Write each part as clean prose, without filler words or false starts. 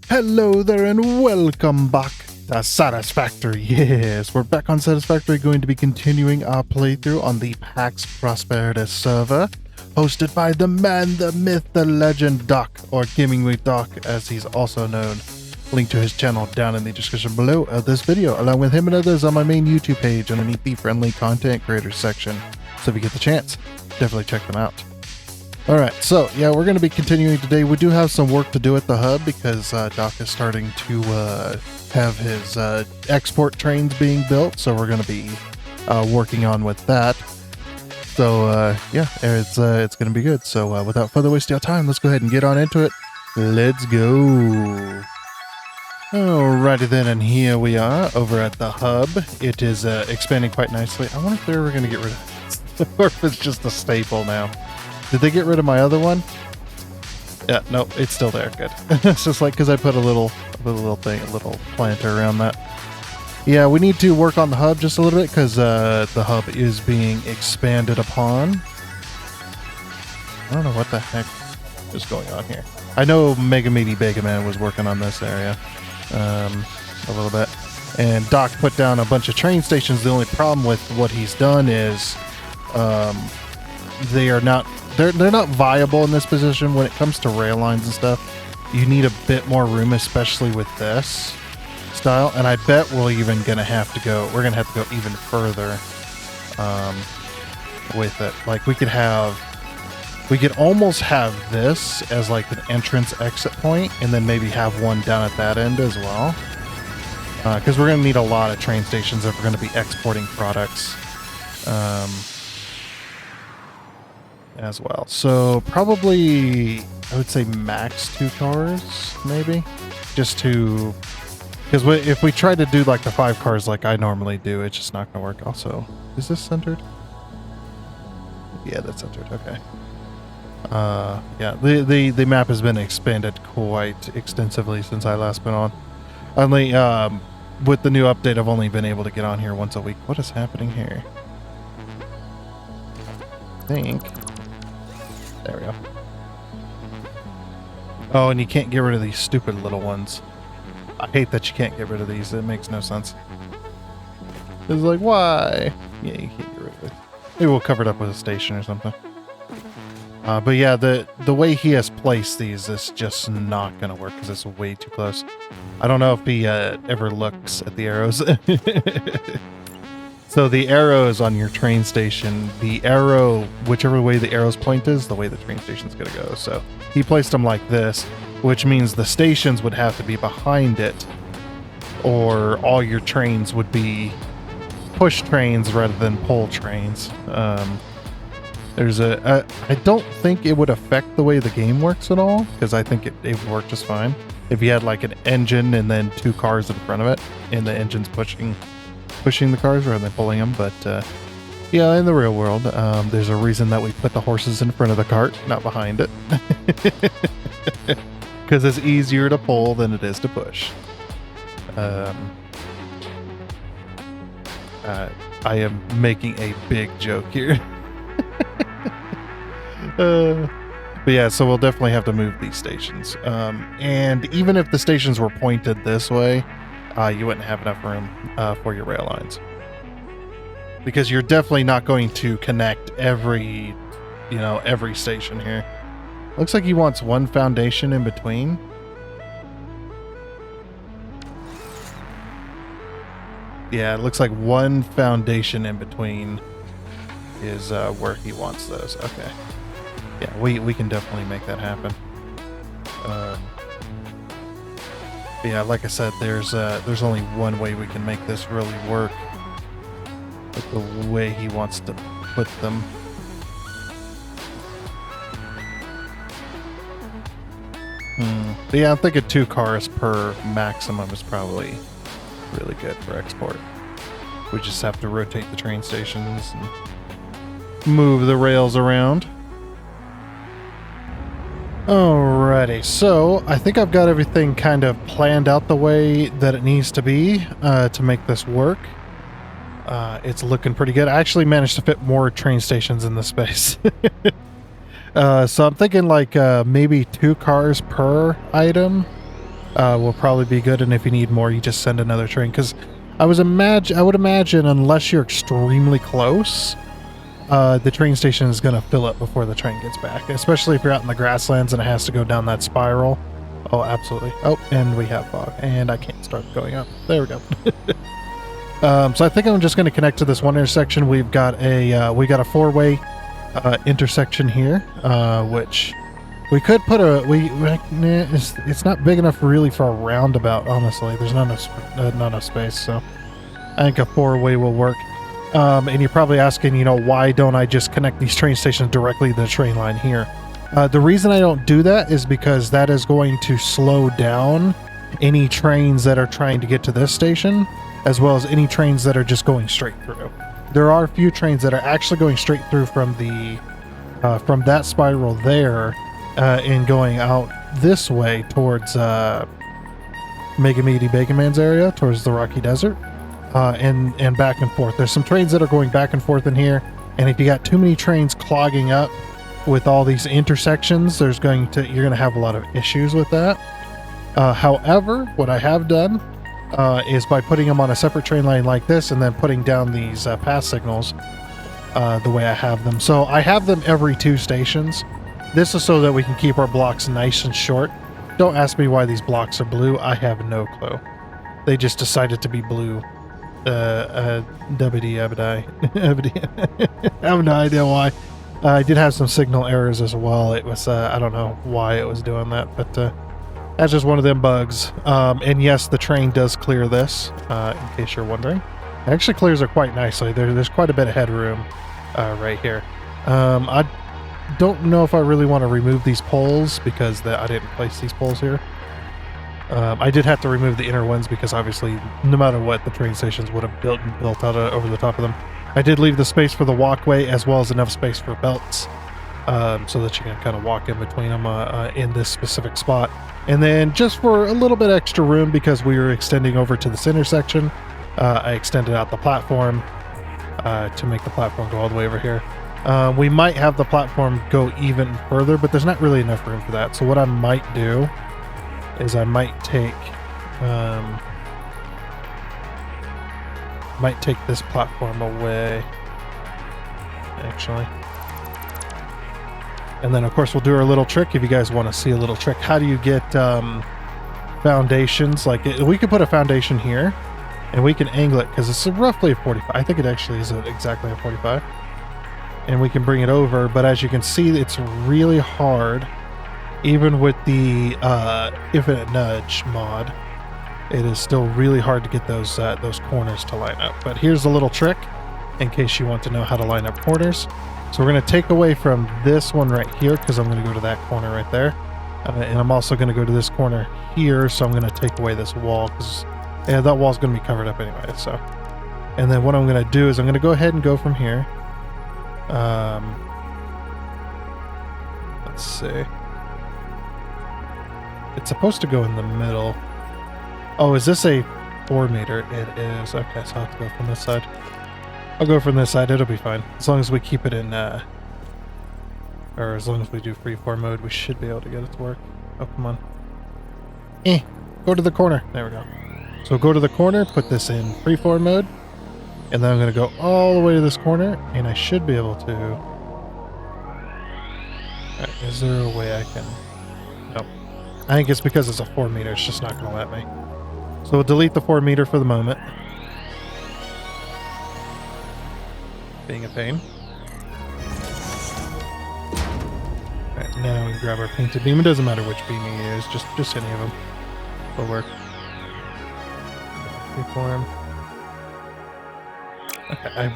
Hello there and welcome back to Satisfactory. Yes, we're back on Satisfactory, going to be continuing our playthrough on the PAX Prosperita's server, hosted by the man, the myth, the legend, Doc, or Gaming with Doc, as he's also known. Link to his channel down in the description below of this video, along with him and others on my main YouTube page underneath the friendly content creators section. So if you get the chance, definitely check them out. Alright, so yeah, we're going to be continuing today. We do have some work to do at the hub because Doc is starting to have his export trains being built, so we're going to be working on with that. So yeah, it's going to be good. So without further wasting our time, let's go ahead and get on into it. Let's go. Alrighty then, and here we are over at the hub. It is expanding quite nicely. I wonder if they're ever going to get rid of it, or if it's just a staple now. Did they get rid of my other one? Yeah, no, it's still there. Good. It's just like because I put a little planter around that. Yeah, we need to work on the hub just a little bit because the hub is being expanded upon. I don't know what the heck is going on here. I know Mega Meaty Bega Man was working on this area a little bit, and Doc put down a bunch of train stations. The only problem with what he's done is they're not viable in this position when it comes to rail lines and stuff. You need a bit more room, especially with this style, and I bet we're going to have to go even further with it. Like we could almost have this as like an entrance exit point, and then maybe have one down at that end as well, because we're going to need a lot of train stations if we're going to be exporting products as well. So probably I would say max 2 cars, maybe, just to, because if we try to do like the 5 cars like I normally do, it's just not gonna work. Also, is this centered? Yeah, that's centered. Okay. Yeah, the map has been expanded quite extensively since I last been on. Only with the new update, I've only been able to get on here once a week. What is happening here? I think. There we go. Oh, and you can't get rid of these stupid little ones. I hate that you can't get rid of these. It makes no sense. It's like, why? Yeah, you can't get rid of it. Maybe we'll cover it up with a station or something. But yeah, the way he has placed these is just not going to work because it's way too close. I don't know if he ever looks at the arrows. So the arrows on your train station, the arrow, whichever way the arrow's point is, the way the train station's going to go. So he placed them like this, which means the stations would have to be behind it, or all your trains would be push trains rather than pull trains. I don't think it would affect the way the game works at all, because I think it would work just fine if you had like an engine and then 2 cars in front of it, and the engine's pushing the cars rather than pulling them. But yeah, in the real world, there's a reason that we put the horses in front of the cart, not behind it, because it's easier to pull than it is to push. I am making a big joke here. But yeah, so we'll definitely have to move these stations, and even if the stations were pointed this way, you wouldn't have enough room for your rail lines, because you're definitely not going to connect every station here. Looks like he wants 1 foundation in between. Yeah, it looks like 1 foundation in between is where he wants those. Okay. Yeah, we can definitely make that happen. Yeah, like I said, there's only one way we can make this really work with the way he wants to put them. But yeah, I'm thinking 2 cars per maximum is probably really good for export. We just have to rotate the train stations and move the rails around. Alrighty, so I think I've got everything kind of planned out the way that it needs to be to make this work. It's looking pretty good. I actually managed to fit more train stations in this space. So I'm thinking like maybe 2 cars per item. will probably be good. And if you need more, you just send another train. Because I would imagine unless you're extremely close, the train station is going to fill up before the train gets back, especially if you're out in the grasslands and it has to go down that spiral. Oh, absolutely. Oh, and we have fog, and I can't start going up. There we go. So I think I'm just going to connect to this one intersection. We've got a four-way intersection here, which we could put it's not big enough really for a roundabout. Honestly, there's not enough space, so I think a four-way will work. And you're probably asking, why don't I just connect these train stations directly to the train line here? The reason I don't do that is because that is going to slow down any trains that are trying to get to this station, as well as any trains that are just going straight through. There are a few trains that are actually going straight through from that spiral there, and going out this way towards Mega Meaty Bacon Man's area, towards the Rocky Desert, and back and forth. There's some trains that are going back and forth in here, and if you got too many trains clogging up with all these intersections, you're going to have a lot of issues with that. However, what I have done is by putting them on a separate train line like this, and then putting down these pass signals the way I have them. So I have them every 2 stations. This is so that we can keep our blocks nice and short. Don't ask me why these blocks are blue. I have no clue. They just decided to be blue. I have no idea why. I did have some signal errors as well. It was, I don't know why it was doing that, but that's just one of them bugs. And yes, the train does clear this, in case you're wondering. It actually clears it quite nicely. There's quite a bit of headroom right here. I don't know if I really want to remove these poles because I didn't place these poles here. I did have to remove the inner ones because obviously, no matter what, the train stations would have built out over the top of them. I did leave the space for the walkway as well as enough space for belts, so that you can kind of walk in between them in this specific spot. And then just for a little bit extra room, because we were extending over to this intersection, I extended out the platform to make the platform go all the way over here. We might have the platform go even further, but there's not really enough room for that. So what I might do is I might take this platform away, actually. And then of course we'll do our little trick. If you guys want to see a little trick, how do you get foundations? Like we could put a foundation here and we can angle it because it's roughly a 45. I think it actually is exactly a 45. And we can bring it over, but as you can see, it's really hard. Even with the Infinite Nudge mod, it is still really hard to get those corners to line up. But here's a little trick in case you want to know how to line up corners. So we're going to take away from this one right here because I'm going to go to that corner right there. And I'm also going to go to this corner here, so I'm going to take away this wall because that wall's going to be covered up anyway. So, and then what I'm going to do is I'm going to go ahead and go from here. Let's see. It's supposed to go in the middle. Oh, is this a 4 meter? It is. Okay, so I'll have to go from this side. I'll go from this side. It'll be fine. As long as we keep it in, or as long as we do freeform mode, we should be able to get it to work. Oh, come on. Go to the corner. There we go. So go to the corner, put this in freeform mode, and then I'm going to go all the way to this corner, and I should be able to... Alright, is there a way I can... Nope. I think it's because it's a 4 meter, it's just not going to let me. So we'll delete the 4 meter for the moment. Being a pain. Alright, now we can grab our painted beam. It doesn't matter which beam you use, just any of them will work. Reform. Okay,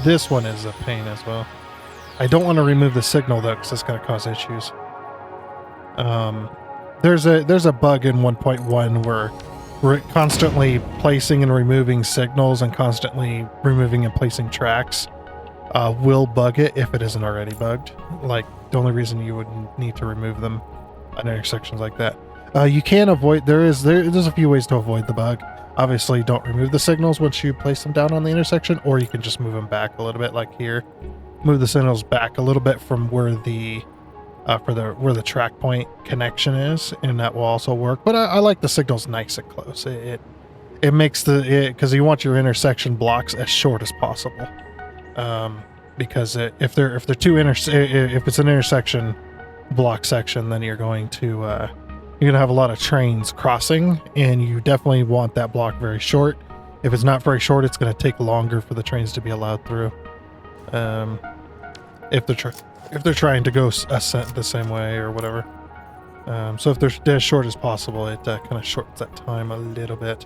this one is a pain as well. I don't want to remove the signal though, because it's going to cause issues. There's a bug in 1.1 where we're constantly placing and removing signals and constantly removing and placing tracks will bug it if it isn't already bugged. Like, the only reason you would need to remove them at intersections like that. You can avoid, there's a few ways to avoid the bug. Obviously, don't remove the signals once you place them down on the intersection, or you can just move them back a little bit, like here. Move the signals back a little bit from where the for where the track point connection is, and that will also work. But I like the signals nice and close. It makes because you want your intersection blocks as short as possible. Because if it's an intersection block section, then you're gonna have a lot of trains crossing, and you definitely want that block very short. If it's not very short, it's going to take longer for the trains to be allowed through. If they're trying to go the same way or whatever. So if they're as short as possible, it kind of shortens that time a little bit.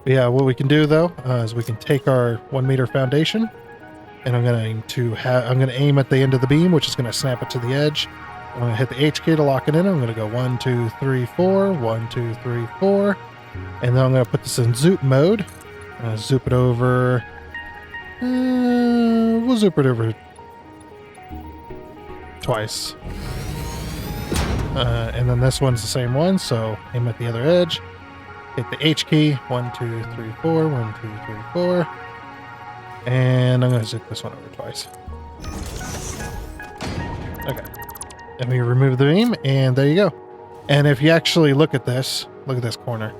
But yeah, what we can do though is we can take our 1 meter foundation, and I'm going to aim at the end of the beam, which is going to snap it to the edge. I'm going to hit the H key to lock it in. I'm going to go 1, 2, 3, 4, 1, 2, 3, 4, and then I'm going to put this in zoop mode. I'm going to zoop it over. We'll zoop it over twice. And then this one's the same one, so aim at the other edge. Hit the H key. 1, 2, 3, 4. 1, 2, 3, 4. And I'm going to zoop this one over twice. Okay. And we remove the beam, and there you go. And if you actually look at this corner.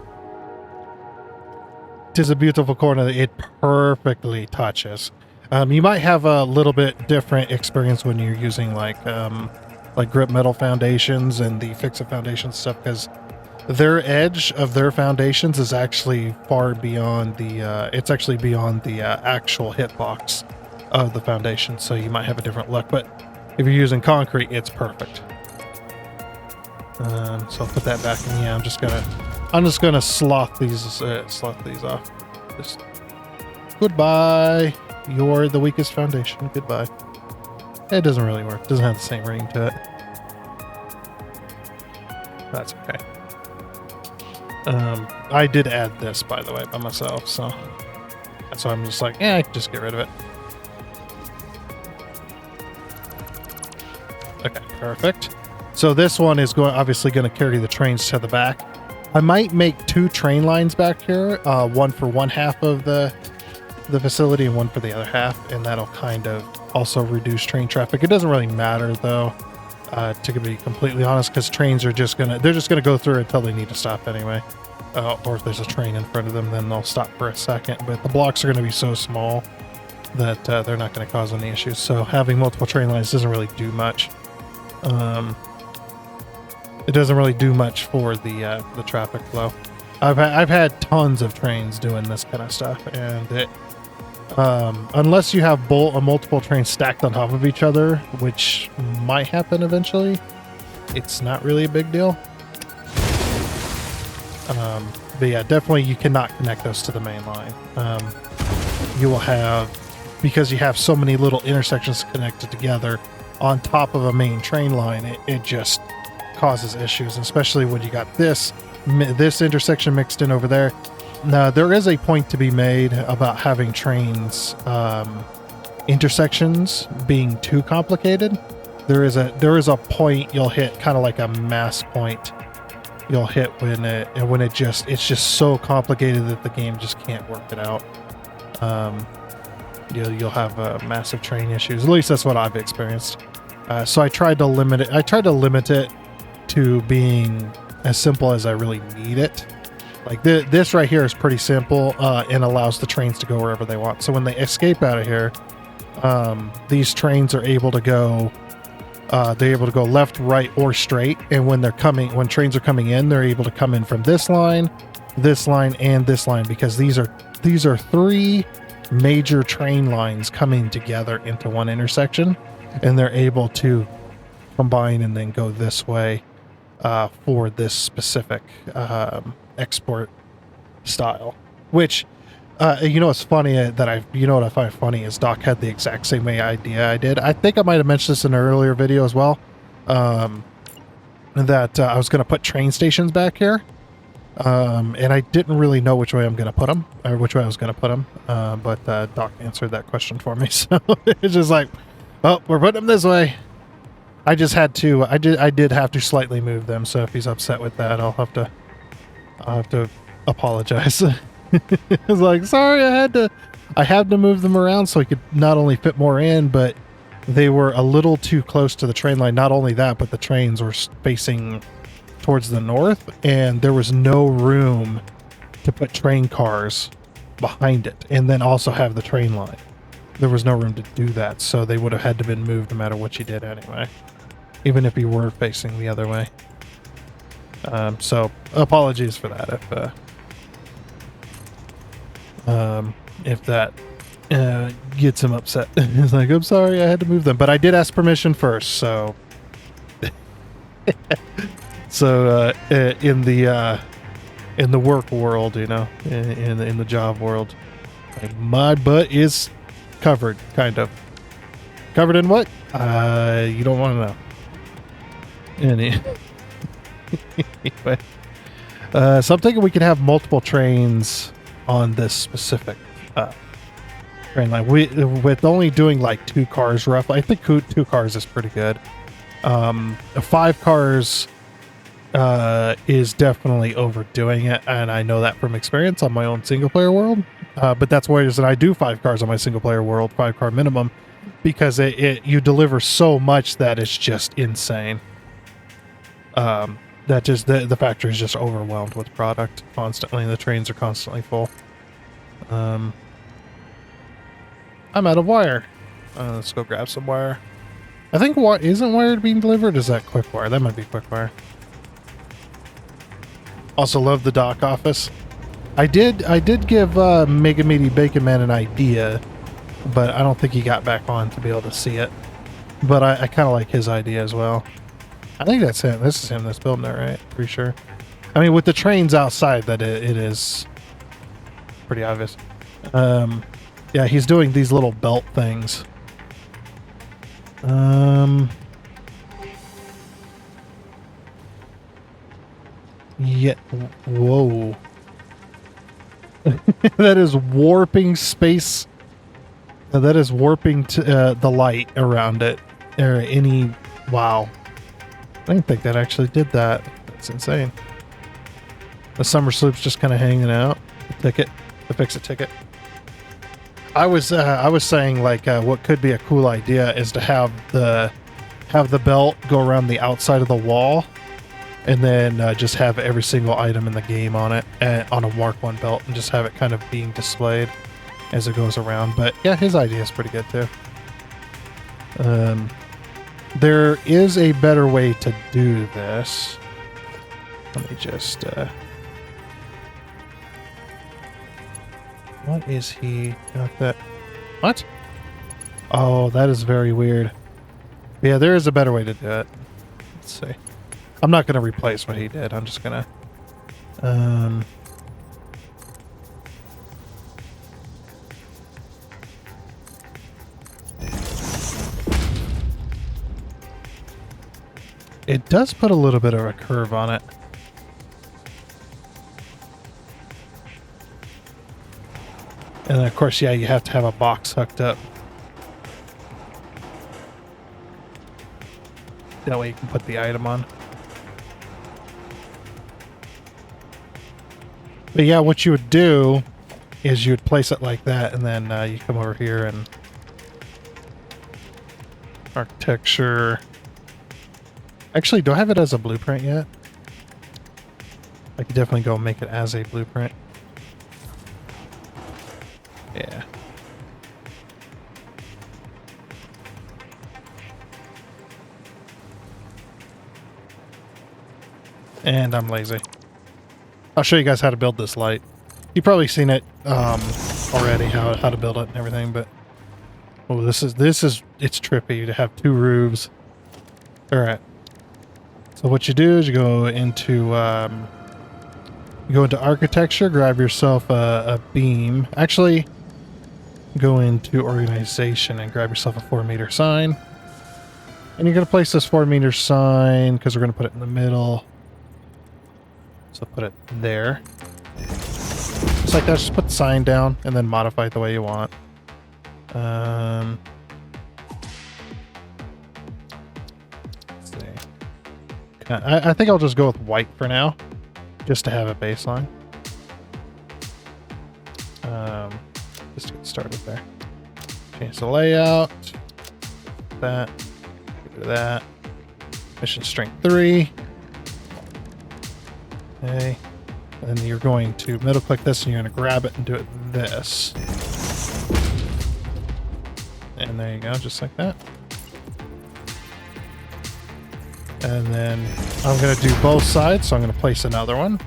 It is a beautiful corner that it perfectly touches. You might have a little bit different experience when you're using like grip metal foundations and the FICSIT foundation stuff, because their edge of their foundations is actually far beyond the it's actually beyond the actual hitbox of the foundation, so you might have a different look. But if you're using concrete, it's perfect. So I'll put that back in. Yeah, I'm just gonna sloth these off. Just goodbye. You're the weakest foundation. Goodbye. It doesn't really work. It doesn't have the same ring to it. That's okay. I did add this, by the way, by myself, so that's why I'm just like, I can just get rid of it. Okay, perfect. So this one is obviously going to carry the trains to the back. I might make 2 train lines back here, one for one half of the facility and one for the other half, and that'll kind of also reduce train traffic. It doesn't really matter though, to be completely honest, because trains are they're just gonna go through until they need to stop anyway. Or if there's a train in front of them, then they'll stop for a second. But the blocks are going to be so small that they're not going to cause any issues. So having multiple train lines doesn't really do much. It doesn't really do much for the traffic flow. I've had tons of trains doing this kind of stuff, and it unless you have multiple trains stacked on top of each other, which might happen eventually, it's not really a big deal. But yeah, definitely you cannot connect those to the main line. You will have, because you have so many little intersections connected together on top of a main train line, it just causes issues, especially when you got this intersection mixed in over there. Now, there is a point to be made about having trains intersections being too complicated. There is a point you'll hit, kind of like a mass point you'll hit when it's just so complicated that the game just can't work it out. You'll have massive train issues. At least that's what I've experienced. So I tried to limit it to being as simple as I really need it. Like this right here is pretty simple and allows the trains to go wherever they want. So when they escape out of here, these trains are able to go. They're able to go left, right, or straight. And when trains are coming in, they're able to come in from this line, and this line, because these are 3 major train lines coming together into one intersection, and they're able to combine and then go this way for this specific export style. Which it's funny what I find funny is Doc had the exact same idea I did. I think I might have mentioned this in an earlier video as well, that I was going to put train stations back here, and I didn't really know which way I'm going to put them, or which way I was going to put them, but Doc answered that question for me, so it's just like, oh, we're putting them this way. I just had to, I did have to slightly move them, so if he's upset with that, I'll have to apologize. It's like, sorry, I had to move them around so he could not only fit more in, but they were a little too close to the train line. Not only that, but the trains were facing towards the north, and there was no room to put train cars behind it and then also have the train line. There was no room to do that, so they would have had to been moved no matter what you did anyway, even if you were facing the other way. So apologies for that if that gets him upset. He's like, I'm sorry I had to move them, but I did ask permission first, so so in the work world, you know, in the job world, like, my butt is covered, kind of. Covered in what? You don't want to know. Anyway, so I'm thinking we could have multiple trains on this specific train line. With only doing like 2 cars roughly. I think 2 cars is pretty good. 5 cars is definitely overdoing it, and I know that from experience on my own single player world. But that's why I do 5 cars on my single player world, 5 car minimum, because you deliver so much that it's just insane. That just the factory is just overwhelmed with product constantly, and the trains are constantly full. I'm out of wire. Let's go grab some wire. I think isn't wire being delivered? Is that quick wire? That might be quick wire. Also love the dock office. I did give Mega Meaty Bacon Man an idea, but I don't think he got back on to be able to see it. But I kind of like his idea as well. I think that's him. This is him that's building it, right? Pretty sure. I mean, with the trains outside, that it is pretty obvious. Yeah, he's doing these little belt things. Yeah. Whoa. That is warping space. That is warping to, the light around it. Or any... Wow. I didn't think that actually did that. That's insane. The summer sloop's just kind of hanging out. The ticket. The FICSIT ticket. I was saying, like, what could be a cool idea is to have the belt go around the outside of the wall, and then just have every single item in the game on it, on a Mark 1 belt, and just have it kind of being displayed as it goes around. But yeah, his idea is pretty good too. There is a better way to do this. Let me just... What is he got that? What? Oh, that is very weird. Yeah, there is a better way to do it. Let's see. I'm not going to replace what he did. I'm just going to... It does put a little bit of a curve on it. And then, of course, yeah, you have to have a box hooked up. That way you can put the item on. But yeah, what you would do is you would place it like that, and then you come over here and architecture. Actually, do I have it as a blueprint yet? I could definitely go make it as a blueprint. Yeah. And I'm lazy. I'll show you guys how to build this light. You've probably seen it already, how to build it and everything, but oh, this is it's trippy to have 2 roofs. All right. So what you do is you go into architecture, grab yourself a beam. Actually, go into organization and grab yourself a 4-meter sign. And you're going to place this 4-meter sign because we're going to put it in the middle. So put it there. Just like that, just put the sign down and then modify it the way you want. Let's see. I think I'll just go with white for now, just to have a baseline. Just to get started there. Change the layout. that. Do that. Mission strength 3. Okay. And then you're going to middle click this and you're going to grab it and do it this. And there you go, just like that. And then I'm going to do both sides, so I'm going to place another one.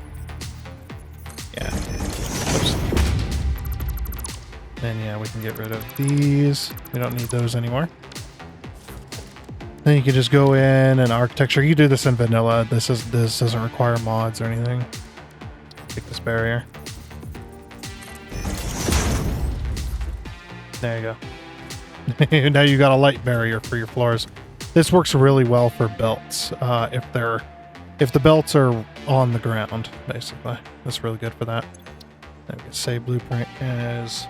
Yeah. Oops. And yeah, we can get rid of these. We don't need those anymore. Then you can just go in and architecture. You do this in vanilla. This doesn't require mods or anything. Take this barrier. There you go. Now you got a light barrier for your floors. This works really well for belts. If the belts are on the ground, basically, that's really good for that. Then we can say blueprint as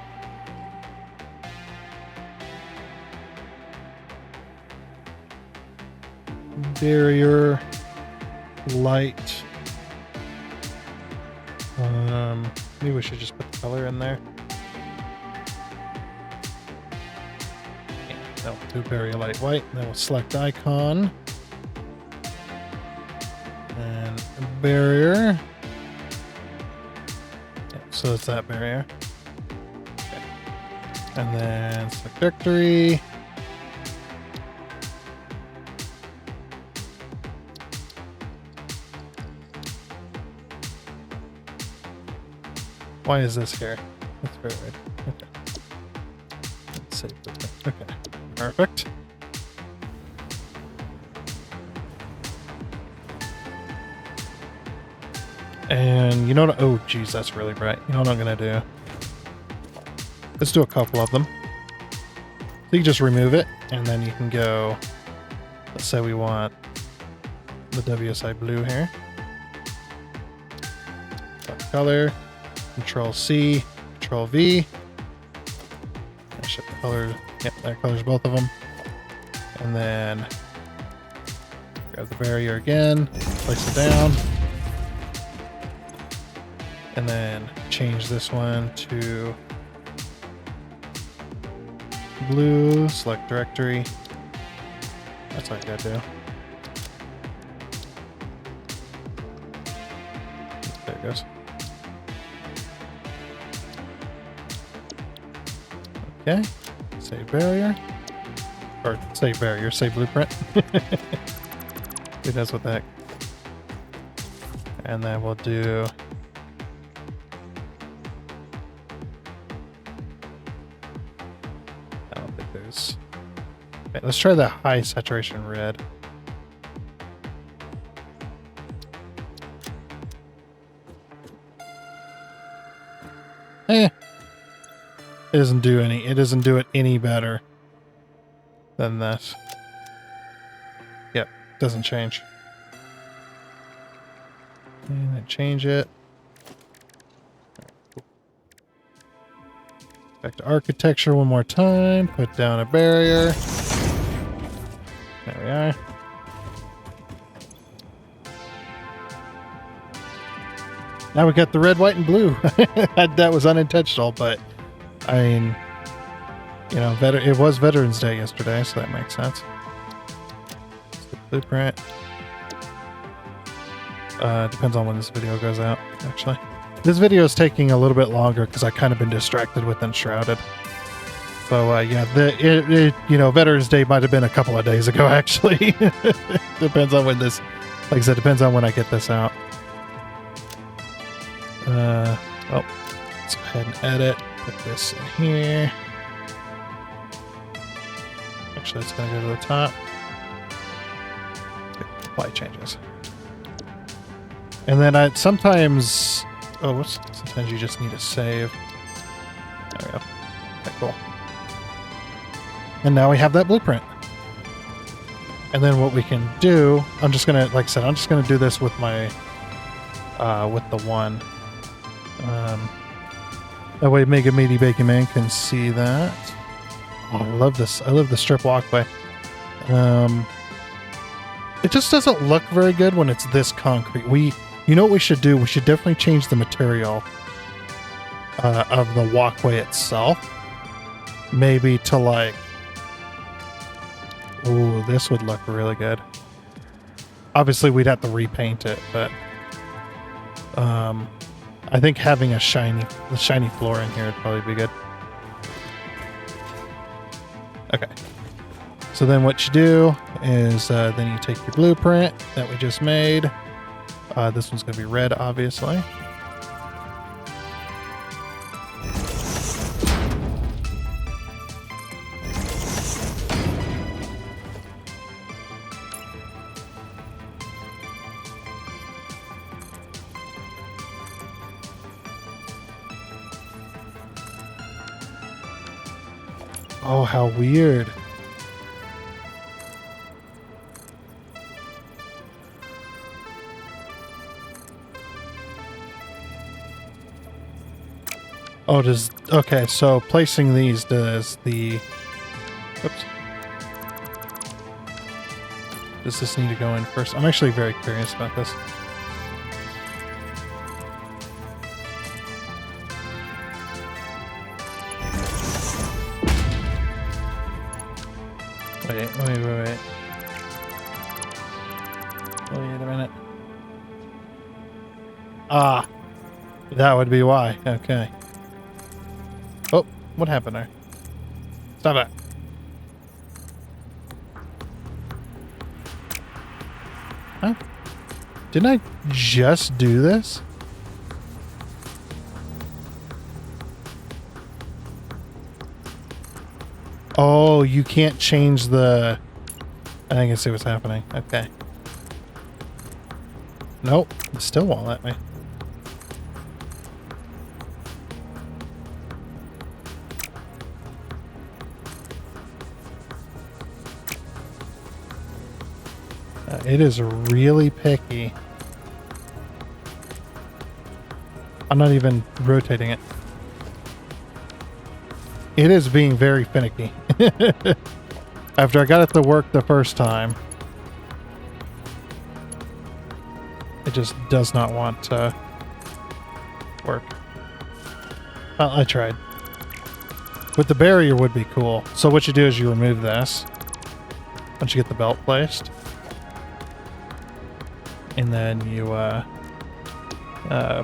barrier light. Maybe we should just put the color in there. Yeah, that'll do barrier light white. Then we'll select icon and barrier. Yeah, so it's that barrier. Okay. And then select victory. Why is this here? That's very weird. Okay. Let's save it. Okay. Perfect. And you know what? Oh, geez, that's really bright. You know what I'm going to do? Let's do a couple of them. So you just remove it, and then you can go. Let's say we want the WSI blue here. Color. Control C, Control V. I should color. Yep, that colors both of them. And then grab the barrier again, place it down, and then change this one to blue. Select directory. That's all you gotta do. There it goes. Okay, save barrier, or save barrier, save blueprint. Who knows what the heck? And then we'll do I don't think there's. Okay, let's try the high saturation red. It doesn't do it any better than this. Yep, doesn't change. And then change it. Back to architecture one more time. Put down a barrier. There we are. Now we got the red, white, and blue. That was unintentional, but I mean, you know, it was Veterans Day yesterday, so that makes sense. Blueprint. Depends on when this video goes out, actually. This video is taking a little bit longer because I kind of been distracted with Enshrouded. So, yeah, you know, Veterans Day might have been a couple of days ago, actually. Depends on when this, like I said, depends on when I get this out. Well, let's go ahead and edit. Put this in here. Actually, it's going to go to the top. Apply changes. And then sometimes you just need to save. There we go. Okay, cool. And now we have that blueprint. And then what we can do, I'm just going to, like I said, I'm just going to do this with my, with the one. That way Mega Meaty Bacon Man can see that. Oh, I love this. I love the strip walkway. It just doesn't look very good when it's this concrete. You know what we should do? We should definitely change the material of the walkway itself. Maybe to like Ooh, this would look really good. Obviously, we'd have to repaint it, but I think having the shiny floor in here would probably be good. Okay. So then what you do is then you take your blueprint that we just made. This one's going to be red, obviously. Oh, how weird. Oh, okay, so placing these does the... Oops. Does this need to go in first? I'm actually very curious about this. Wait. Wait a minute. Ah, that would be why. Okay. Oh, what happened there? Stop it. Huh? Didn't I just do this? Oh, you can't change the... I think I see what's happening. Okay. Nope, it still won't let me. It is really picky. I'm not even rotating it. It is being very finicky. After I got it to work the first time, it just does not want to work. Well, I tried. With the barrier would be cool. So what you do is you remove this once you get the belt placed. And then you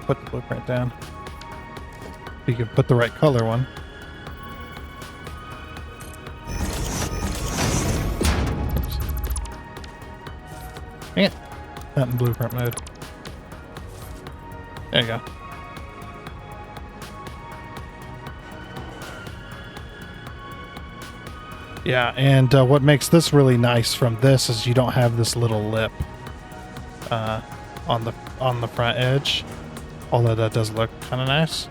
put the blueprint down. You can put the right color one. Oops. Dang it. Not in blueprint mode. There you go. Yeah, and what makes this really nice from this is you don't have this little lip on the front edge, although that does look kind of nice.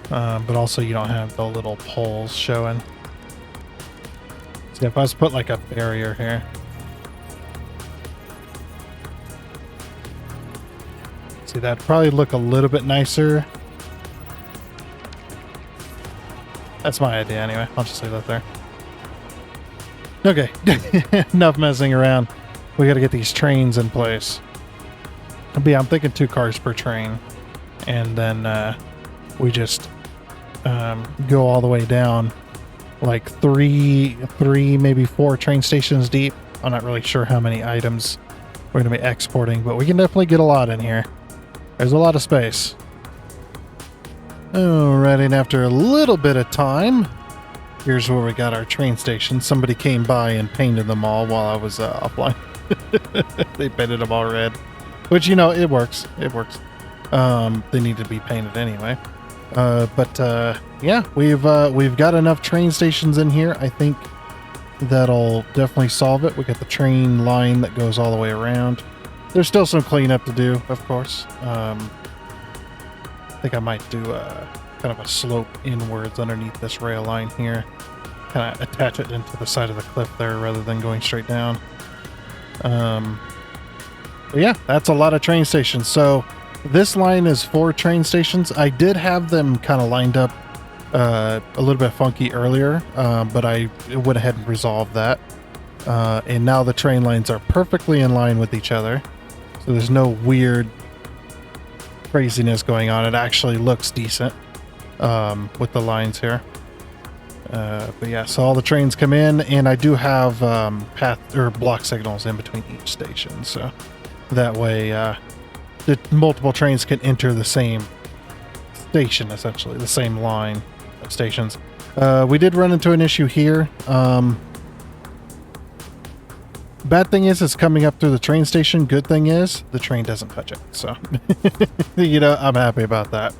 But also you don't have the little poles showing. So if I was to put like a barrier here, see, that'd probably look a little bit nicer. That's my idea anyway. I'll just leave that there. Okay, enough messing around. We got to get these trains in place. But yeah, I'm thinking 2 cars per train, and then we just go all the way down, like three, maybe 4 train stations deep. I'm not really sure how many items we're going to be exporting, but we can definitely get a lot in here. There's a lot of space. Alright, and after a little bit of time, here's where we got our train station. Somebody came by and painted them all while I was offline. They painted them all red, which, you know, it works. It works. They need to be painted anyway. But yeah, we've got enough train stations in here. I think that'll definitely solve it. We got the train line that goes all the way around. There's still some cleanup to do, of course. I think I might do kind of a slope inwards underneath this rail line here. Kind of attach it into the side of the cliff there rather than going straight down. But yeah, that's a lot of train stations. So this line is 4 train stations. I did have them kind of lined up a little bit funky earlier, but I went ahead and resolved that. And now the train lines are perfectly in line with each other. So there's no weird craziness going on. It actually looks decent with the lines here. But yeah, so all the trains come in, and I do have path or block signals in between each station, so that way the multiple trains can enter the same station, essentially the same line of stations. We did run into an issue here. Bad thing is it's coming up through the train station. Good thing is the train doesn't touch it, so you know, I'm happy about that.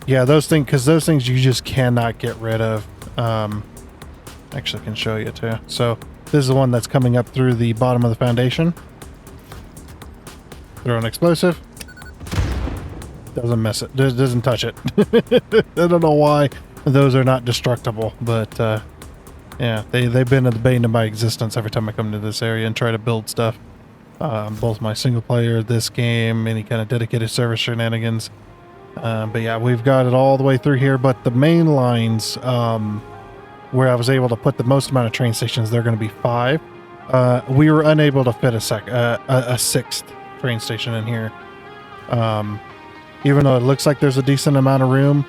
Yeah, those things you just cannot get rid of. Actually, I can show you too. So this is the one that's coming up through the bottom of the foundation. Throw an explosive. Doesn't miss it. Doesn't touch it. I don't know why those are not destructible, but yeah, they've been at the bane of my existence every time I come to this area and try to build stuff. Both my single player, this game, any kind of dedicated server shenanigans. But yeah, we've got it all the way through here. But the main lines, where I was able to put the most amount of train stations, they're going to be 5. We were unable to fit a 6th train station in here. Even though it looks like there's a decent amount of room,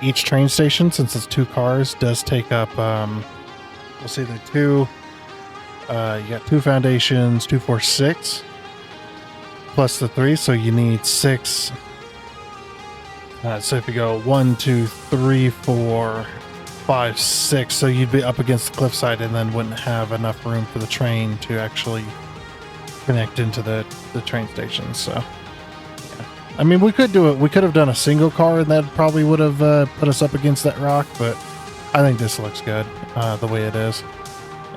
each train station, since it's 2 cars, does take up, we'll see the 2, you got 2 foundations, 2, 4, 6, plus the 3, so you need 6. So if you go 1, 2, 3, 4, 5, 6, so you'd be up against the cliffside and then wouldn't have enough room for the train to actually connect into the train station. So yeah. I mean, we could do it. We could have done a single car and that probably would have put us up against that rock, but I think this looks good the way it is.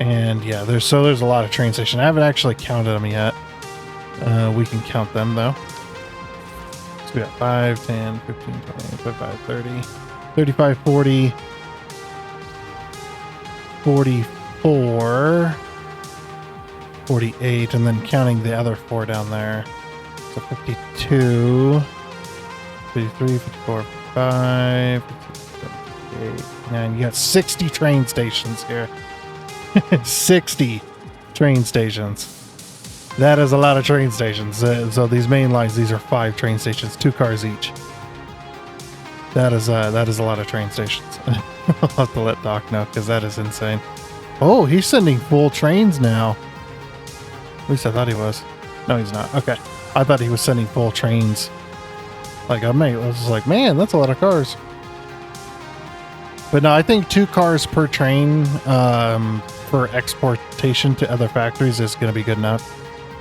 And yeah, there's a lot of train stations. I haven't actually counted them yet. We can count them though. So we got 5, 10, 15, 20, 25, 30, 35, 40, 44, 48, and then counting the other 4 down there. So 52, 53, 54, 55, 56, 58, 9. You got 60 train stations here. 60 train stations. That is a lot of train stations. So these main lines, these are 5 train stations, 2 cars each. That is a lot of train stations. I'll have to let Doc know because that is insane. Oh, he's sending full trains now. At least I thought he was. No, he's not. Okay, I thought he was sending full trains. Like I was like, man, that's a lot of cars. But no, I think 2 cars per train for exportation to other factories is going to be good enough.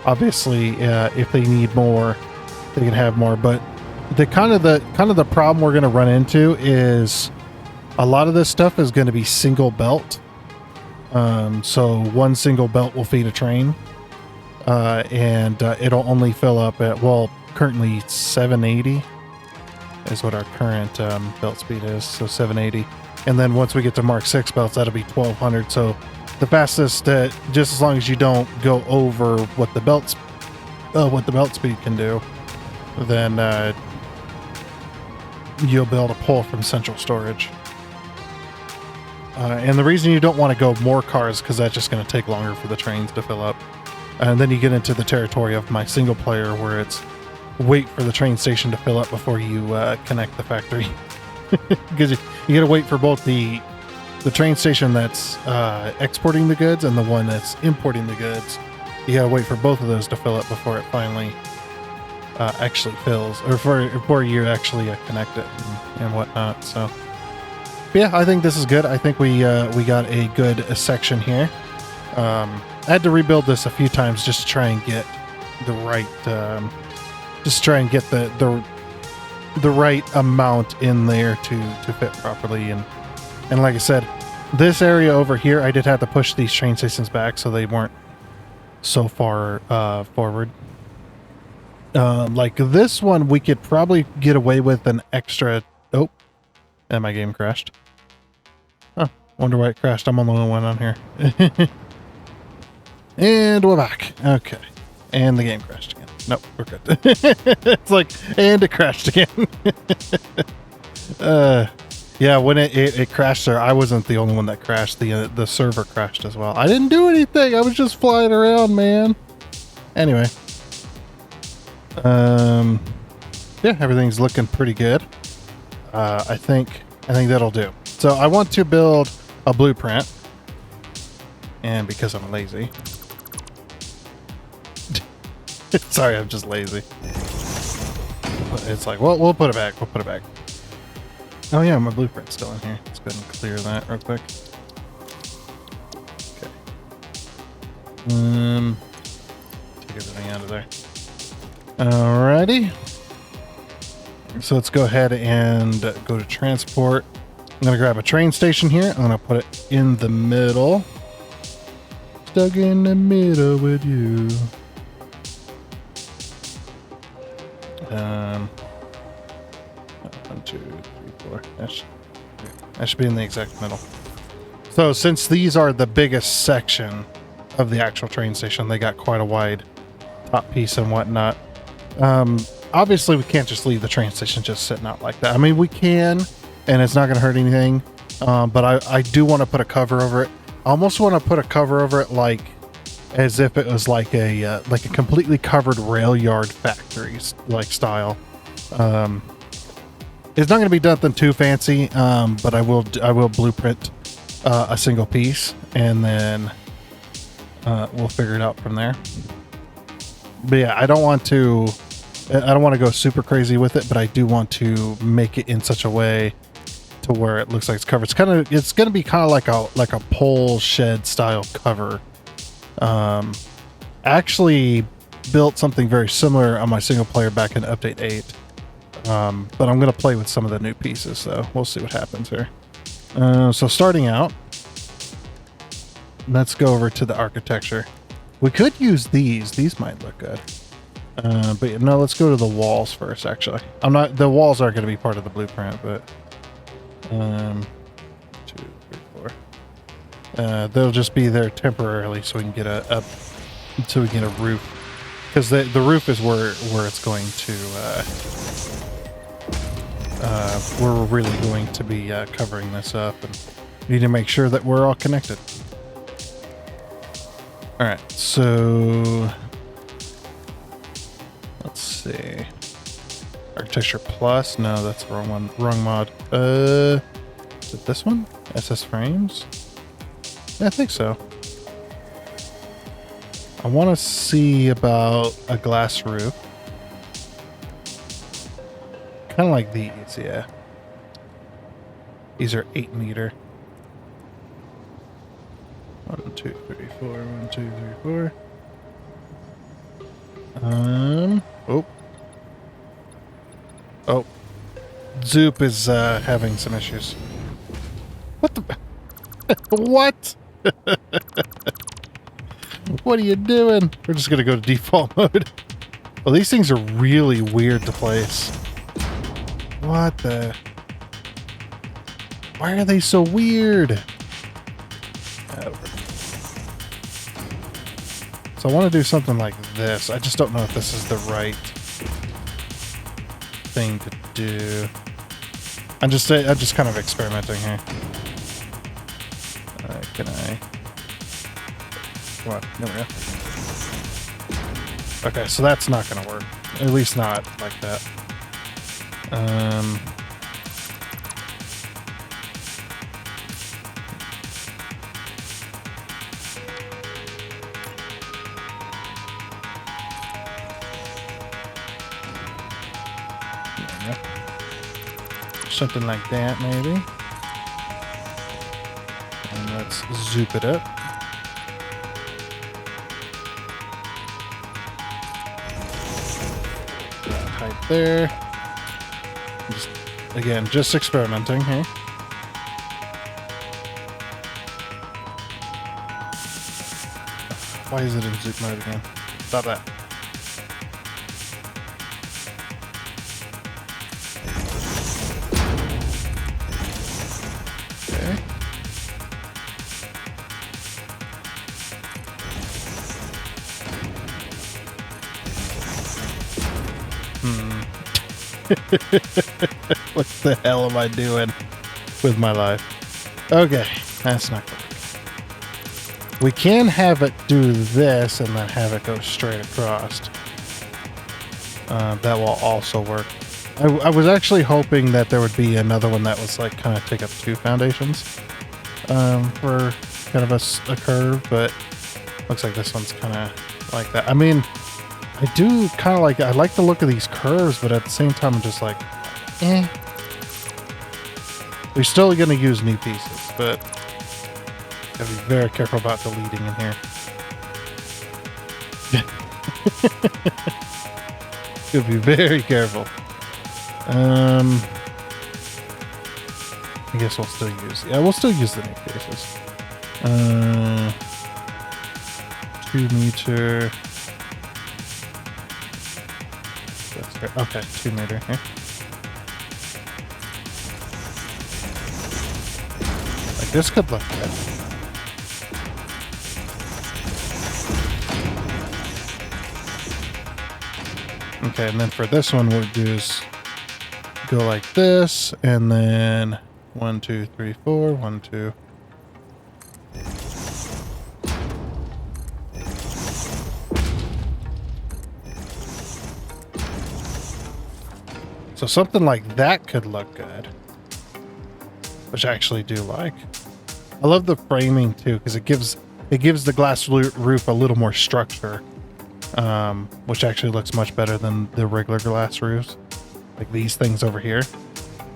Obviously, if they need more, they can have more. But the kind of the problem we're going to run into is a lot of this stuff is going to be single belt. So one single belt will feed a train, and it'll only fill up at, well, currently 780 is what our current belt speed is. So 780, and then once we get to Mark 6 belts, that'll be 1200. So the fastest, just as long as you don't go over what the belt speed can do, then you'll be able to pull from central storage. And the reason you don't want to go more cars because that's just going to take longer for the trains to fill up. And then you get into the territory of my single player where it's wait for the train station to fill up before you connect the factory. Because you got to wait for both the train station that's exporting the goods and the one that's importing the goods. You got to wait for both of those to fill up before it finally actually fills, or before you actually connect it and whatnot. So yeah, I think this is good. I think we got a good section here. I had to rebuild this a few times just to try and get the right, the right amount in there to fit properly. And like I said, this area over here, I did have to push these train stations back so they weren't so far forward. Like this one, we could probably get away with an extra. Oh, and my game crashed. Huh, wonder why it crashed. I'm on the only one on here. And we're back. Okay. And the game crashed again. Nope, we're good. It's like, and it crashed again. Yeah, when it crashed there, I wasn't the only one that crashed. The server crashed as well. I didn't do anything. I was just flying around, man. Anyway. Yeah, everything's looking pretty good. I think I think that'll do. So I want to build a blueprint. And because I'm lazy. Sorry, I'm just lazy. It's like, well, we'll put it back. We'll put it back. Oh yeah, my blueprint's still in here. Let's go ahead and clear that real quick. Okay. Take everything out of there. Alrighty. So let's go ahead and go to transport. I'm gonna grab a train station here. I'm gonna put it in the middle. Stuck in the middle with you. 1, 2, 3, 4. That should be in the exact middle. So since these are the biggest section of the actual train station, they got quite a wide top piece and whatnot. Obviously we can't just leave the train station just sitting out like that. I mean, we can, and it's not going to hurt anything. But I do want to put a cover over it. I almost want to put a cover over it, like as if it was like a completely covered rail yard factory like style. It's not going to be nothing too fancy, but I will blueprint a single piece, and then we'll figure it out from there. But yeah, I don't want to go super crazy with it, but I do want to make it in such a way to where it looks like it's covered. It's going to be kind of like a pole shed style cover. I actually built something very similar on my single player back in update 8. But I'm going to play with some of the new pieces, so we'll see what happens here. So starting out, let's go over to the architecture. We could use these. These might look good. But no, let's go to the walls first, actually. The walls are going to be part of the blueprint, but 2, 3, 4. They'll just be there temporarily so we can get a roof. Because the roof is where it's going to we're really going to be covering this up, and we need to make sure that we're all connected. All right, so let's see. Architecture Plus. No, that's the wrong one. Wrong mod. Is it this one? SS Frames? Yeah, I think so. I want to see about a glass roof. Kind of like these, yeah. These are 8 meter. 1, 2, 3, 4. 1, 2, 3, 4. Oh. Zoop is having some issues. What the? What? What are you doing? We're just gonna go to default mode. Well, these things are really weird to place. What the? Why are they so weird? So I want to do something like this. I just don't know if this is the right thing to do. I'm just kind of experimenting here. Can I? Come on, there we go. Okay, so that's not going to work. At least not like that. Something like that, maybe. And let's zoop it up. Height there. Just experimenting here. Why is it in zoop mode again? Stop that. Okay. What the hell am I doing with my life? Okay, that's not good. We can have it do this and then have it go straight across. That will also work. I was actually hoping that there would be another one that was like kind of take up 2 foundations for kind of a curve, but looks like this one's kind of like that. I mean, I do kind of like, I like the look of these curves, but at the same time, I'm just like, eh. We're still going to use new pieces, but gotta be very careful about deleting in here. Gotta be very careful. I guess we'll still use, we'll still use the new pieces. 2 meter. Okay, 2 meter here. Like this could look good. Okay, and then for this one, what we'll do is go like this, and then 1, 2, 3, 4, 1, 2. So something like that could look good, which I actually do like. I love the framing too, because it gives the glass roof a little more structure, which actually looks much better than the regular glass roofs. Like these things over here,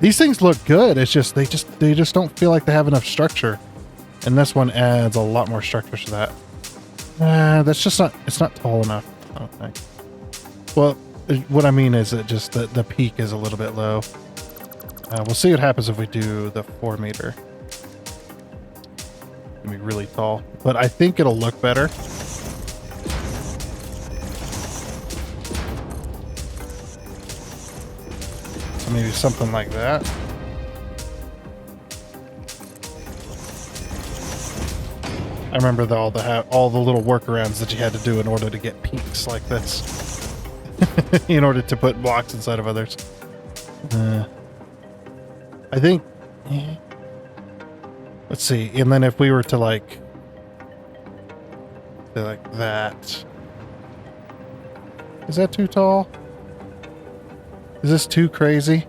these things look good. It's just they just don't feel like they have enough structure, and this one adds a lot more structure to that. That's just not. It's not tall enough, I don't think. Well, what I mean is that just the peak is a little bit low. We'll see what happens if we do the 4 meter. It's gonna be really tall, but I think it'll look better. So maybe something like that. I remember all the little workarounds that you had to do in order to get peaks like this. In order to put blocks inside of others. I think... Let's see. And then if we were to like that. Is that too tall? Is this too crazy?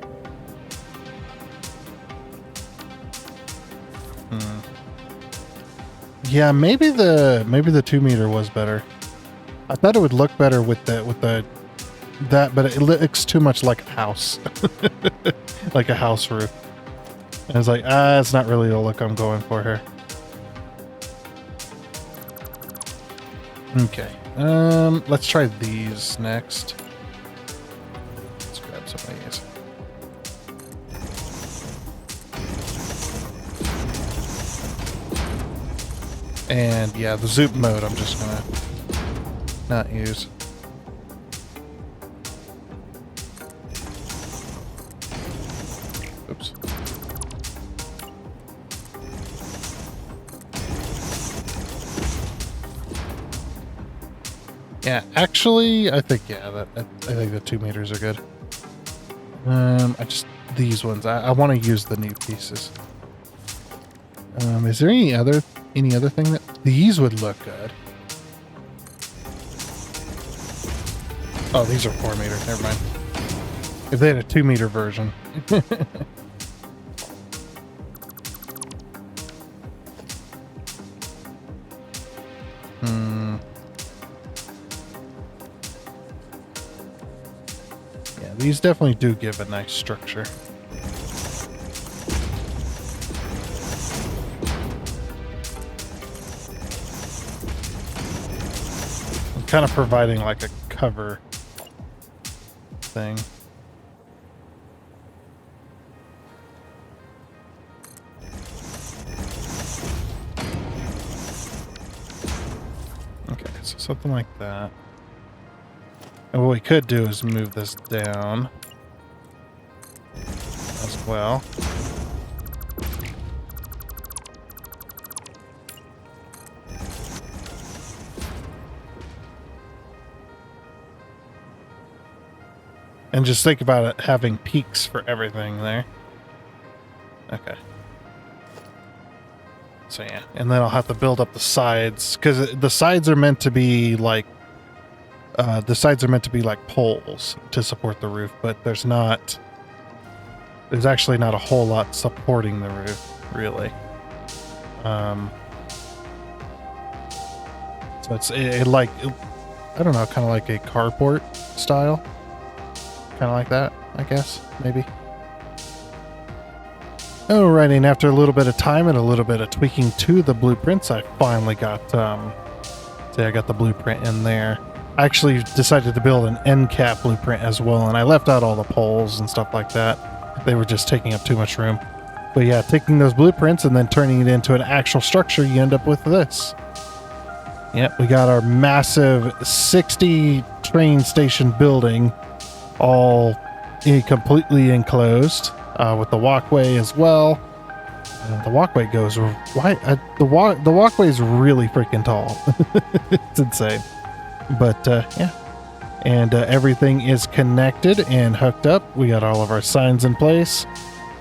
Yeah, maybe the 2 meter was better. I thought it would look better with that, but it looks too much like a house. Like a house roof. And it's like, it's not really the look I'm going for here. Okay. Let's try these next. Let's grab some of these. And yeah, the zoom mode I'm just gonna not use. Oops. Yeah, actually, I think I think the 2 meters are good. These ones. I want to use the new pieces. Is there any other thing that these would look good? Oh, these are 4 meters. Never mind. If they had a 2 meter version. Yeah, these definitely do give a nice structure. Kind of providing like a cover thing. Okay, so something like that. And what we could do is move this down as well. And just think about it having peaks for everything there. Okay. So yeah, and then I'll have to build up the sides, because the sides are meant to be like The sides are meant to be like poles to support the roof, but there's actually not a whole lot supporting the roof, really. So it's like, I don't know, kind of like a carport style. Kind of like that, I guess, maybe. Alrighty, and after a little bit of time and a little bit of tweaking to the blueprints, I finally got, I got the blueprint in there. I actually decided to build an end cap blueprint as well, and I left out all the poles and stuff like that. They were just taking up too much room. But yeah, taking those blueprints and then turning it into an actual structure, you end up with this. Yep, we got our massive 60 train station building, all completely enclosed, with the walkway as well. The walkway goes the walkway is really freaking tall. It's insane. But yeah, and everything is connected and hooked up. We got all of our signs in place,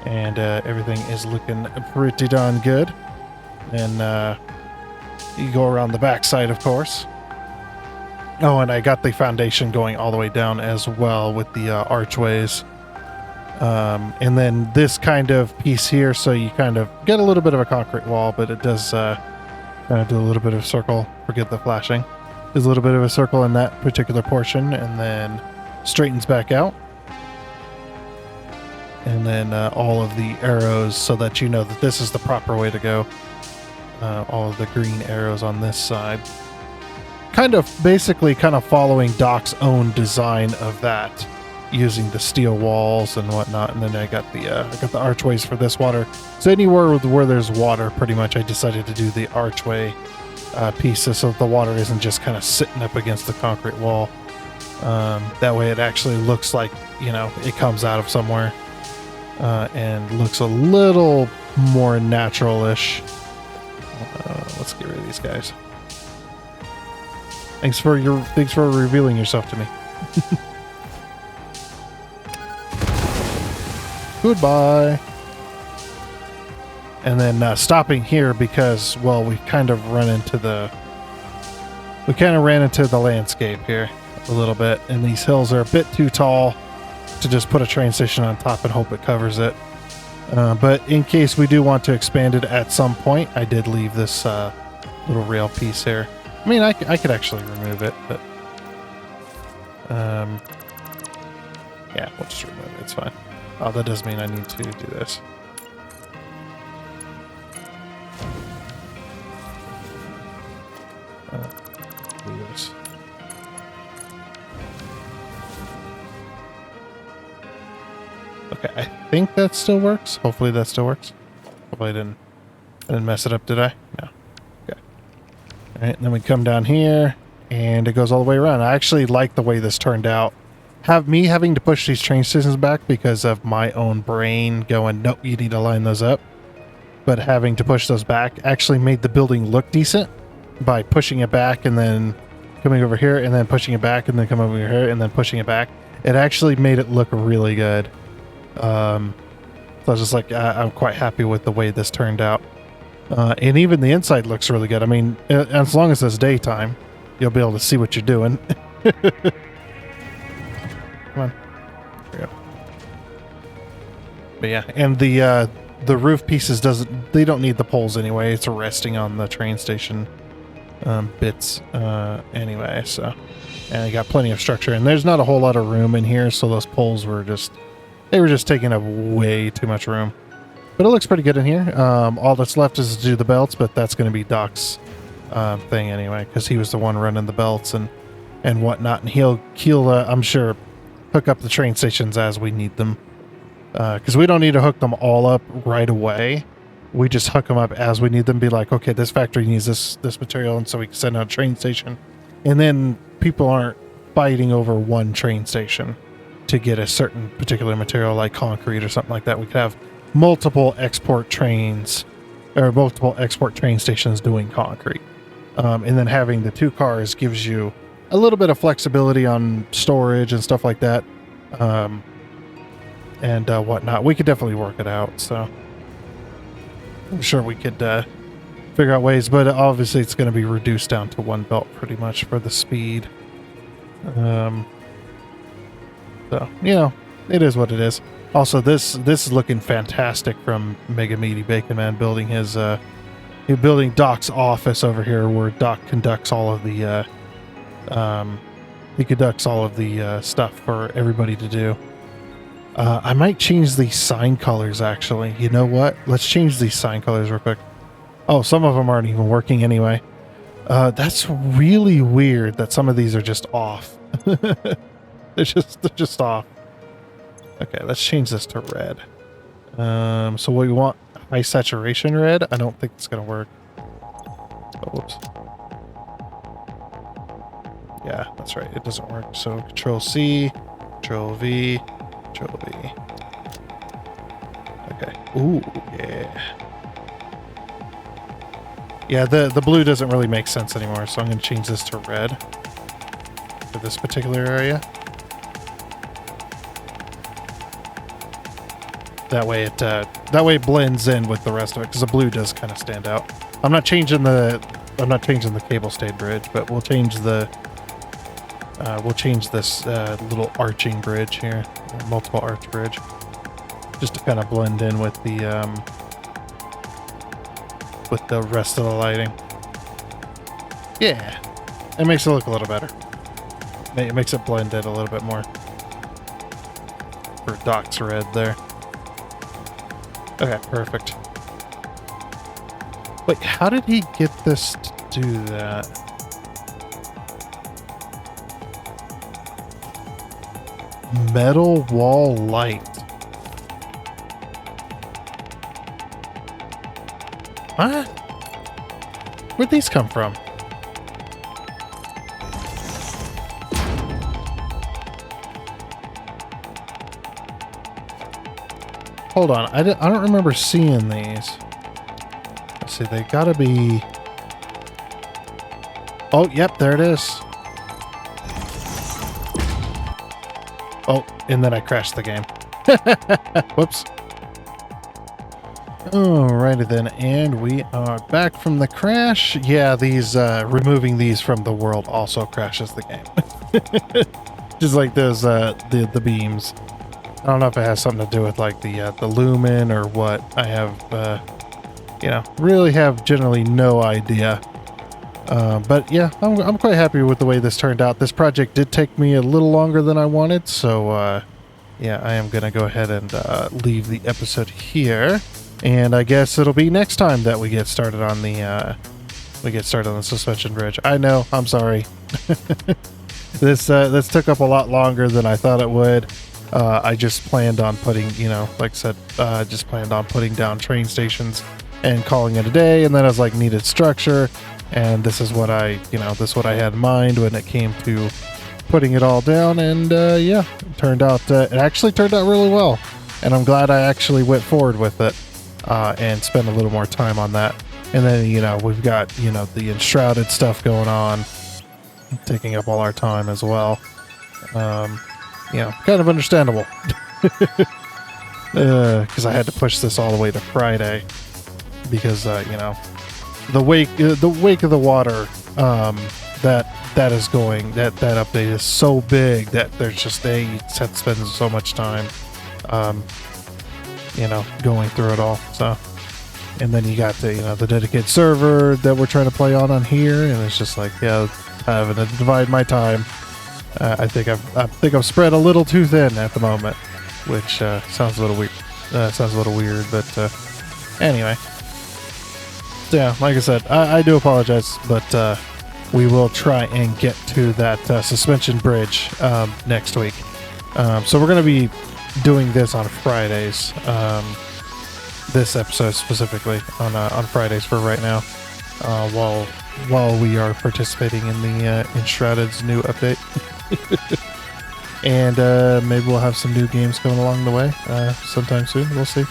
and everything is looking pretty darn good. And you go around the backside, of course. Oh, and I got the foundation going all the way down as well with the archways. And then this kind of piece here, so you kind of get a little bit of a concrete wall, but it does kind of do a little bit of a circle. Forget the flashing. There's a little bit of a circle in that particular portion, and then straightens back out. And then all of the arrows, so that you know that this is the proper way to go. All of the green arrows on this side. Basically following Doc's own design of that, using the steel walls and whatnot. And then I got the archways for this water. So anywhere where there's water, pretty much, I decided to do the archway pieces, so the water isn't just kind of sitting up against the concrete wall. That way it actually looks like, it comes out of somewhere, and looks a little more natural-ish. Let's get rid of these guys. Thanks for revealing yourself to me. Goodbye. And then stopping here because, well, we kind of ran into the landscape here a little bit, and these hills are a bit too tall to just put a train station on top and hope it covers it. But in case we do want to expand it at some point, I did leave this little rail piece here. I mean, I could actually remove it, but yeah, we'll just remove it. It's fine. Oh, that does mean I need to do this. Do this. Okay, I think that still works. Hopefully that still works. Hopefully I didn't mess it up, did I? No. Okay. All right, and then we come down here, and it goes all the way around. I actually like the way this turned out. Having to push these train stations back because of my own brain going, nope, you need to line those up. But having to push those back actually made the building look decent by pushing it back and then coming over here and then pushing it back and then coming over here and then pushing it back. It actually made it look really good. So I was just like, I'm quite happy with the way this turned out. And even the inside looks really good. I mean, as long as it's daytime, you'll be able to see what you're doing. Come on. There we go. But yeah, and the roof pieces they don't need the poles anyway. It's resting on the train station bits anyway. So, and I got plenty of structure, and there's not a whole lot of room in here, so those poles were just taking up way too much room. But it looks pretty good in here. All that's left is to do the belts, but that's going to be Doc's thing anyway, because he was the one running the belts and whatnot, and he'll I'm sure hook up the train stations as we need them, because we don't need to hook them all up right away. We just hook them up as we need them. Be like, okay, this factory needs this material, and so we can send out a train station, and then people aren't fighting over one train station to get a certain particular material like concrete or something like that. We could have multiple export trains or multiple export train stations doing concrete, and then having the two cars gives you a little bit of flexibility on storage and stuff like that, and whatnot. We could definitely work it out, so I'm sure we could figure out ways, but obviously it's going to be reduced down to one belt pretty much for the speed. So, you know, it is what it is. Also, this is looking fantastic from Mega Meaty Bacon Man building his building Doc's office over here, where Doc conducts all of the stuff for everybody to do. I might change these sign colors, actually. You know what? Let's change these sign colors real quick. Oh, some of them aren't even working anyway. That's really weird that some of these are just off. They're just off. Okay, let's change this to red. So we want high saturation red. I don't think it's gonna work. Oh, whoops. Yeah, that's right. It doesn't work. So Control C, Control V, Control V. Okay. Ooh, yeah. Yeah, the blue doesn't really make sense anymore, so I'm going to change this to red for this particular area. That way it blends in with the rest of it, because the blue does kind of stand out. I'm not changing the cable stayed bridge, but we'll change this little arching bridge here, multiple arch bridge, just to kind of blend in with the rest of the lighting. Yeah, it makes it look a little better. It makes it blend in a little bit more. For Doc's red there. Okay, perfect. Wait, how did he get this to do that? Metal wall light. What? Where'd these come from? Hold on, I don't remember seeing these. Let's see, they gotta be... Oh, yep, there it is. Oh, and then I crashed the game. Whoops. Alrighty then, and we are back from the crash. Yeah, these removing these from the world also crashes the game. Just like those the beams. I don't know if it has something to do with like the lumen or what. I have really have generally no idea. But yeah, I'm quite happy with the way this turned out. This project did take me a little longer than I wanted, so yeah, I am gonna go ahead and leave the episode here. And I guess it'll be next time that we get started on the suspension bridge. I know, I'm sorry. This took up a lot longer than I thought it would. I just planned on putting, like I said, just planned on putting down train stations and calling it a day. And then I was like, needed structure, and this is what I had in mind when it came to putting it all down. And yeah, it actually turned out really well, and I'm glad I actually went forward with it. And spend a little more time on that. And then, we've got, the enshrouded stuff going on, taking up all our time as well. Kind of understandable. Because I had to push this all the way to Friday. Because, the wake of the water, that update is so big that there's just, they have to spend so much time, going through it all. So, and then you got the dedicated server that we're trying to play on here, and it's just like, yeah, having to divide my time. I think I've spread a little too thin at the moment, which sounds a little weird. But anyway, so yeah, like I said, I do apologize, but we will try and get to that suspension bridge next week. So we're gonna be doing this on Fridays. This episode specifically on Fridays for right now, while we are participating in the Enshrouded's new update. And maybe we'll have some new games coming along the way sometime soon. We'll see.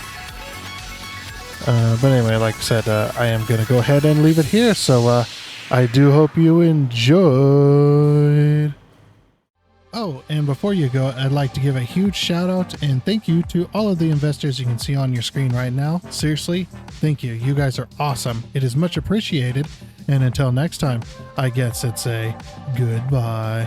But anyway, like I said, I am going to go ahead and leave it here. So I do hope you enjoyed. Oh, and before you go, I'd like to give a huge shout out and thank you to all of the investors you can see on your screen right now. Seriously, thank you. You guys are awesome. It is much appreciated. And until next time, I guess it's a goodbye.